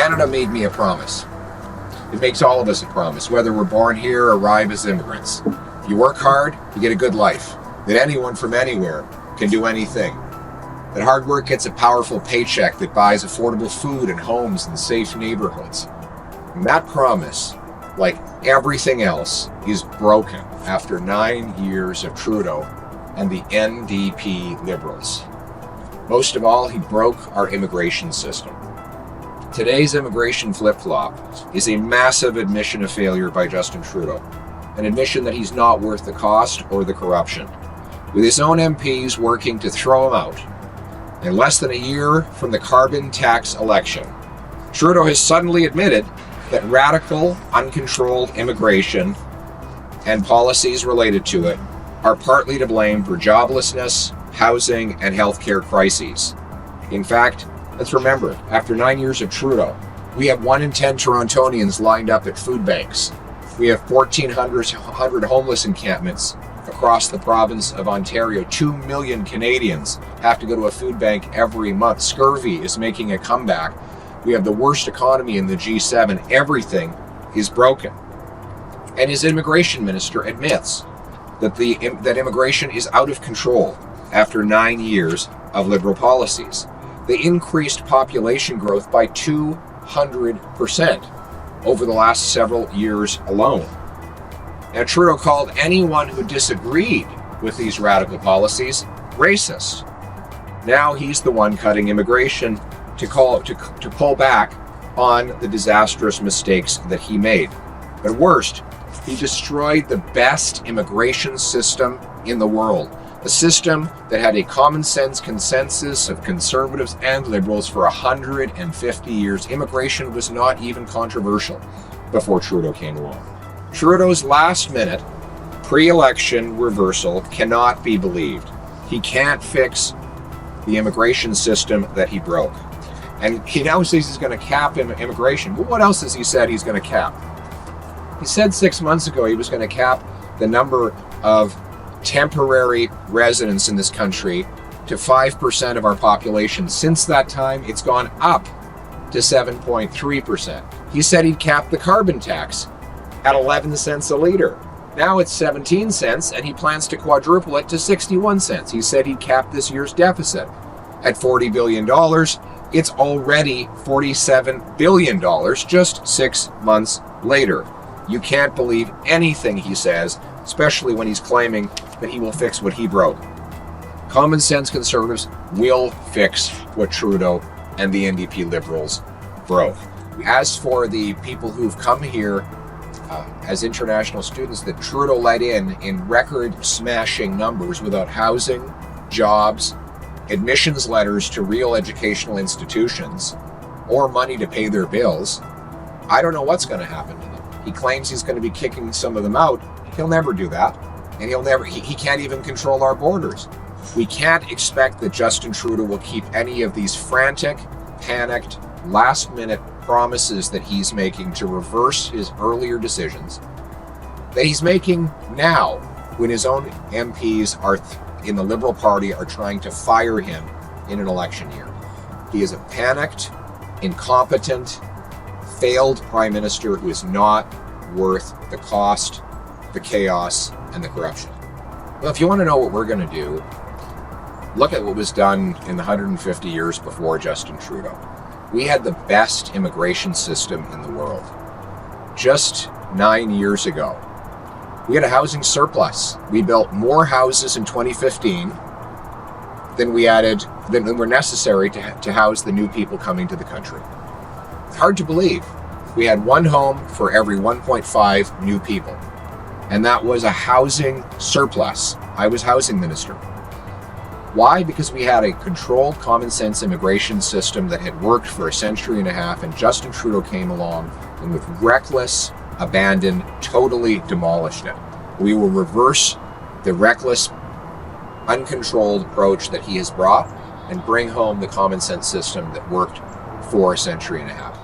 Canada made me a promise. It makes all of us a promise, whether we're born here or arrive as immigrants. If you work hard, you get a good life. That anyone from anywhere can do anything. That hard work gets a powerful paycheck that buys affordable food and homes and safe neighborhoods. And that promise, like everything else, is broken after 9 years of Trudeau and the NDP Liberals. Most of all, he broke our immigration system. Today's immigration flip-flop is a massive admission of failure by Justin Trudeau, an admission that he's not worth the cost or the corruption, with his own MPs working to throw him out. In less than a year from the carbon tax election, Trudeau has suddenly admitted that radical, uncontrolled immigration and policies related to it are partly to blame for joblessness, housing, and healthcare crises. In fact, let's remember, after 9 years of Trudeau, we have 1 in 10 Torontonians lined up at food banks. We have 1,400 homeless encampments across the province of Ontario. 2 million Canadians have to go to a food bank every month. Scurvy is making a comeback. We have the worst economy in the G7. Everything is broken. And his immigration minister admits that immigration is out of control after 9 years of Liberal policies. They increased population growth by 200% over the last several years alone. Now, Trudeau called anyone who disagreed with these radical policies racist. Now he's the one cutting immigration to pull back on the disastrous mistakes that he made. But worst, he destroyed the best immigration system in the world. A system that had a common sense consensus of conservatives and liberals for 150 years. Immigration was not even controversial before Trudeau came along. Trudeau's last-minute pre-election reversal cannot be believed. He can't fix the immigration system that he broke. And he now says he's going to cap immigration. Well, what else has he said he's going to cap? He said 6 months ago he was going to cap the number of temporary residents in this country to 5% of our population. Since that time, it's gone up to 7.3%. He said he'd cap the carbon tax at 11 cents a liter. Now it's 17 cents, and he plans to quadruple it to 61 cents. He said he'd cap this year's deficit at $40 billion. It's already $47 billion just 6 months later. You can't believe anything he says, especially when he's claiming that he will fix what he broke. Common sense conservatives will fix what Trudeau and the NDP Liberals broke. As for the people who've come here as international students that Trudeau let in record-smashing numbers without housing, jobs, admissions letters to real educational institutions, or money to pay their bills, I don't know what's going to happen to them. He claims he's going to be kicking some of them out. He'll never do that. And he can't even control our borders. We can't expect that Justin Trudeau will keep any of these frantic, panicked, last-minute promises that he's making to reverse his earlier decisions that he's making now when his own MPs in the Liberal Party are trying to fire him in an election year. He is a panicked, incompetent, failed prime minister who is not worth the cost, the chaos, and the corruption. Well, if you want to know what we're going to do, look at what was done in the 150 years before Justin Trudeau. We had the best immigration system in the world. Just 9 years ago, we had a housing surplus. We built more houses in 2015 than were necessary to house the new people coming to the country. It's hard to believe. We had one home for every 1.5 new people. And that was a housing surplus. I was housing minister. Why? Because we had a controlled, common sense immigration system that had worked for a century and a half, and Justin Trudeau came along and with reckless abandon totally demolished it. We will reverse the reckless, uncontrolled approach that he has brought and bring home the common sense system that worked for a century and a half.